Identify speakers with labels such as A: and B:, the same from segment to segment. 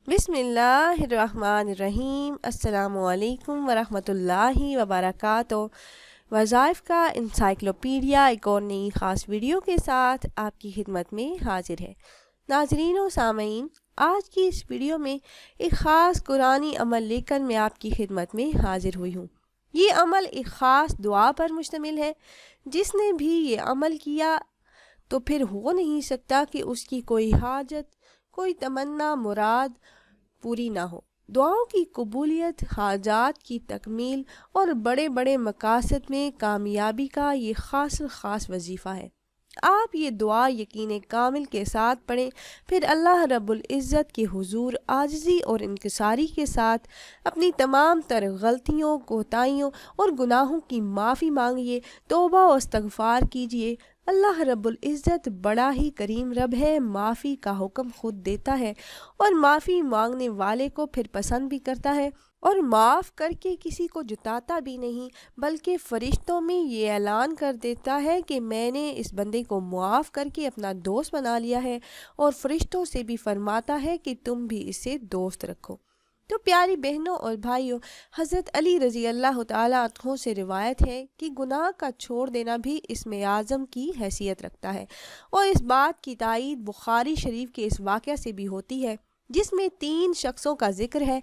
A: بسم اللہ الرحمن الرحیم۔ السلام علیکم ورحمۃ اللہ وبرکاتہ۔ وظائف کا انسائکلوپیڈیا ایک اور نئی خاص ویڈیو کے ساتھ آپ کی خدمت میں حاضر ہے۔ ناظرین و سامعین، آج کی اس ویڈیو میں ایک خاص قرآنی عمل لے کر میں آپ کی خدمت میں حاضر ہوئی ہوں۔ یہ عمل ایک خاص دعا پر مشتمل ہے۔ جس نے بھی یہ عمل کیا تو پھر ہو نہیں سکتا کہ اس کی کوئی حاجت، کوئی تمنا، مراد پوری نہ ہو۔ دعاؤں کی قبولیت، حاجات کی تکمیل اور بڑے بڑے مقاصد میں کامیابی کا یہ خاص وظیفہ ہے۔ آپ یہ دعا یقین کامل کے ساتھ پڑھیں، پھر اللہ رب العزت کے حضور عاجزی اور انکساری کے ساتھ اپنی تمام تر غلطیوں، کوتاہیوں اور گناہوں کی معافی مانگیے، توبہ و استغفار کیجیے۔ اللہ رب العزت بڑا ہی کریم رب ہے، معافی کا حکم خود دیتا ہے اور معافی مانگنے والے کو پھر پسند بھی کرتا ہے، اور معاف کر کے کسی کو جتاتا بھی نہیں، بلکہ فرشتوں میں یہ اعلان کر دیتا ہے کہ میں نے اس بندے کو معاف کر کے اپنا دوست بنا لیا ہے، اور فرشتوں سے بھی فرماتا ہے کہ تم بھی اسے دوست رکھو۔ تو پیاری بہنوں اور بھائیوں، حضرت علی رضی اللہ تعالیٰ عنہ سے روایت ہے کہ گناہ کا چھوڑ دینا بھی اسم اعظم کی حیثیت رکھتا ہے، اور اس بات کی تائید بخاری شریف کے اس واقعہ سے بھی ہوتی ہے جس میں 3 شخصوں کا ذکر ہے۔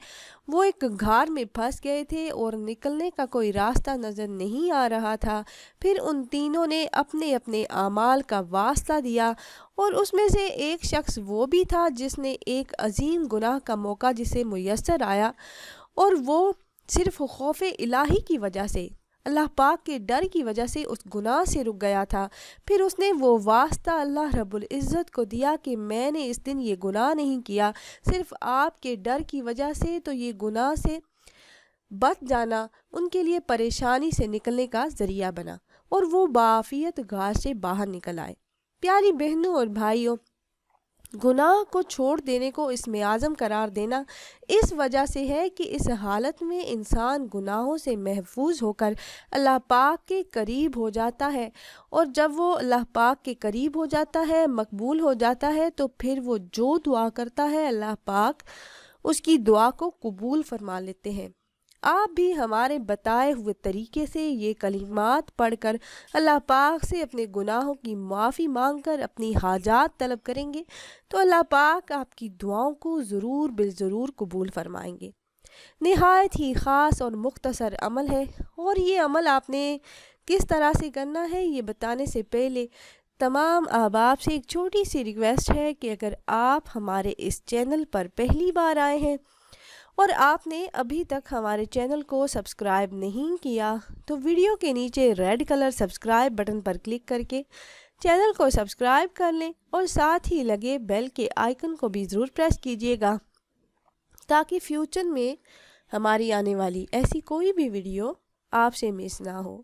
A: وہ ایک غار میں پھنس گئے تھے اور نکلنے کا کوئی راستہ نظر نہیں آ رہا تھا۔ پھر ان تینوں نے اپنے اپنے اعمال کا واسطہ دیا، اور اس میں سے ایک شخص وہ بھی تھا جس نے ایک عظیم گناہ کا موقع جسے میسر آیا، اور وہ صرف خوف الہی کی وجہ سے، اللہ پاک کے ڈر کی وجہ سے اس گناہ سے رک گیا تھا۔ پھر اس نے وہ واسطہ اللہ رب العزت کو دیا کہ میں نے اس دن یہ گناہ نہیں کیا، صرف آپ کے ڈر کی وجہ سے، تو یہ گناہ سے بچ جانا ان کے لیے پریشانی سے نکلنے کا ذریعہ بنا، اور وہ بعافیت غار سے باہر نکل آئے۔ پیاری بہنوں اور بھائیوں، گناہ کو چھوڑ دینے کو اسم اعظم قرار دینا اس وجہ سے ہے کہ اس حالت میں انسان گناہوں سے محفوظ ہو کر اللہ پاک کے قریب ہو جاتا ہے، اور جب وہ اللہ پاک کے قریب ہو جاتا ہے، مقبول ہو جاتا ہے، تو پھر وہ جو دعا کرتا ہے اللہ پاک اس کی دعا کو قبول فرما لیتے ہیں۔ آپ بھی ہمارے بتائے ہوئے طریقے سے یہ کلمات پڑھ کر اللہ پاک سے اپنے گناہوں کی معافی مانگ کر اپنی حاجات طلب کریں گے تو اللہ پاک آپ کی دعاؤں کو ضرور بالضرور قبول فرمائیں گے۔ نہایت ہی خاص اور مختصر عمل ہے، اور یہ عمل آپ نے کس طرح سے کرنا ہے یہ بتانے سے پہلے تمام احباب سے ایک چھوٹی سی ریکویسٹ ہے کہ اگر آپ ہمارے اس چینل پر پہلی بار آئے ہیں اور آپ نے ابھی تک ہمارے چینل کو سبسکرائب نہیں کیا، تو ویڈیو کے نیچے ریڈ کلر سبسکرائب بٹن پر کلک کر کے چینل کو سبسکرائب کر لیں، اور ساتھ ہی لگے بیل کے آئیکن کو بھی ضرور پریس کیجیے گا تاکہ فیوچر میں ہماری آنے والی ایسی کوئی بھی ویڈیو آپ سے مس نہ ہو۔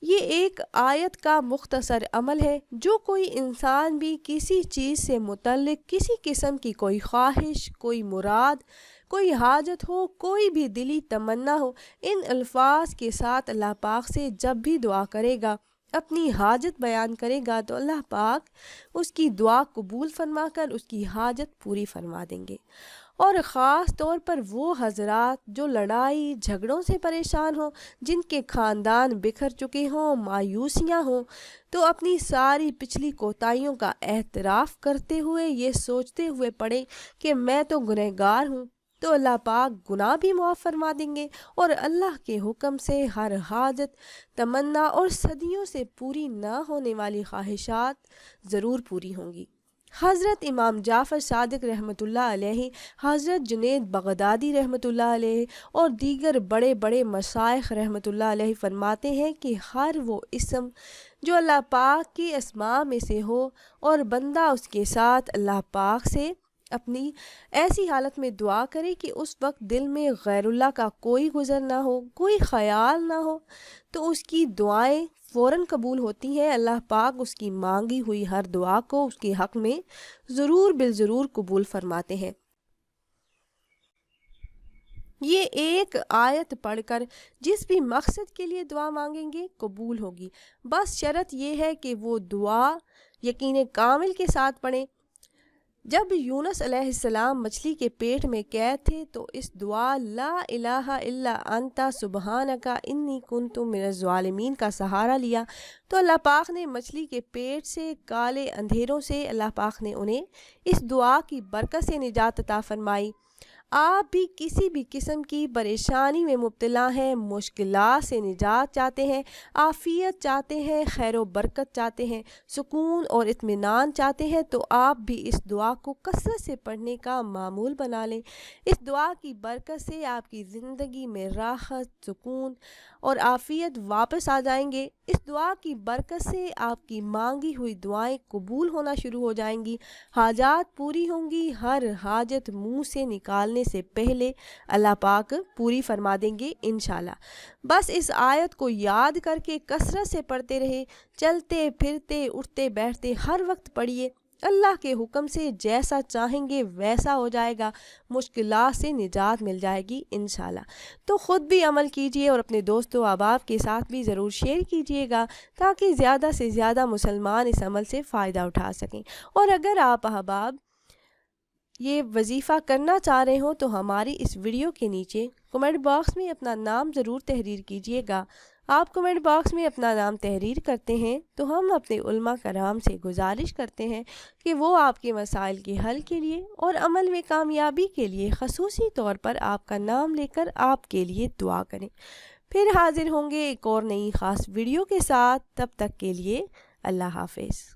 A: یہ ایک آیت کا مختصر عمل ہے۔ جو کوئی انسان بھی کسی چیز سے متعلق کسی قسم کی کوئی خواہش، کوئی مراد، کوئی حاجت ہو، کوئی بھی دلی تمنا ہو، ان الفاظ کے ساتھ اللہ پاک سے جب بھی دعا کرے گا، اپنی حاجت بیان کرے گا، تو اللہ پاک اس کی دعا قبول فرما کر اس کی حاجت پوری فرما دیں گے۔ اور خاص طور پر وہ حضرات جو لڑائی جھگڑوں سے پریشان ہوں، جن کے خاندان بکھر چکے ہوں، مایوسیاں ہوں، تو اپنی ساری پچھلی کوتاہیوں کا اعتراف کرتے ہوئے یہ سوچتے ہوئے پڑھیں کہ میں تو گنہگار ہوں، تو اللہ پاک گناہ بھی معاف فرما دیں گے، اور اللہ کے حکم سے ہر حاجت، تمنا اور صدیوں سے پوری نہ ہونے والی خواہشات ضرور پوری ہوں گی۔ حضرت امام جعفر صادق رحمۃ اللہ علیہ، حضرت جنید بغدادی رحمۃ اللہ علیہ اور دیگر بڑے بڑے مشائخ رحمۃ اللہ علیہ فرماتے ہیں کہ ہر وہ اسم جو اللہ پاک کے اسماء میں سے ہو اور بندہ اس کے ساتھ اللہ پاک سے اپنی ایسی حالت میں دعا کرے کہ اس وقت دل میں غیر اللہ کا کوئی گزر نہ ہو، کوئی خیال نہ ہو، تو اس کی دعائیں فوراً قبول ہوتی ہیں۔ اللہ پاک اس کی مانگی ہوئی ہر دعا کو اس کے حق میں ضرور بالضرور قبول فرماتے ہیں۔ یہ ایک آیت پڑھ کر جس بھی مقصد کے لیے دعا مانگیں گے قبول ہوگی، بس شرط یہ ہے کہ وہ دعا یقین کامل کے ساتھ پڑھیں۔ جب یونس علیہ السلام مچھلی کے پیٹ میں قید تھے تو اس دعا لا الہ الا انت سبحانک انی کنت من الظالمین کا سہارا لیا تو اللہ پاک نے مچھلی کے پیٹ سے کالے اندھیروں سے اللہ پاک نے انہیں اس دعا کی برکت سے نجات عطا فرمائی۔ آپ بھی کسی بھی قسم کی پریشانی میں مبتلا ہیں، مشکلات سے نجات چاہتے ہیں، عافیت چاہتے ہیں، خیر و برکت چاہتے ہیں، سکون اور اطمینان چاہتے ہیں تو آپ بھی اس دعا کو کثرت سے پڑھنے کا معمول بنا لیں۔ اس دعا کی برکت سے آپ کی زندگی میں راحت، سکون اور عافیت واپس آ جائیں گے۔ اس دعا کی برکت سے آپ کی مانگی ہوئی دعائیں قبول ہونا شروع ہو جائیں گی، حاجات پوری ہوں گی، ہر حاجت منہ سے نکالنے سے پہلے اللہ پاک پوری فرما دیں گے انشاءاللہ۔ بس اس آیت کو یاد کر کے کثرت سے پڑھتے رہے، چلتے پھرتے اٹھتے بیٹھتے ہر وقت پڑھیے، اللہ کے حکم سے جیسا چاہیں گے ویسا ہو جائے گا، مشکلات سے نجات مل جائے گی انشاءاللہ۔ تو خود بھی عمل کیجئے اور اپنے دوستوں احباب کے ساتھ بھی ضرور شیئر کیجئے گا تاکہ زیادہ سے زیادہ مسلمان اس عمل سے فائدہ اٹھا سکیں۔ اور اگر آپ احباب یہ وظیفہ کرنا چاہ رہے ہوں تو ہماری اس ویڈیو کے نیچے کمنٹ باکس میں اپنا نام ضرور تحریر کیجئے گا۔ آپ کمنٹ باکس میں اپنا نام تحریر کرتے ہیں تو ہم اپنے علماء کرام سے گزارش کرتے ہیں کہ وہ آپ کے مسائل کے حل کے لیے اور عمل میں کامیابی کے لیے خصوصی طور پر آپ کا نام لے کر آپ کے لیے دعا کریں۔ پھر حاضر ہوں گے ایک اور نئی خاص ویڈیو کے ساتھ، تب تک کے لیے اللہ حافظ۔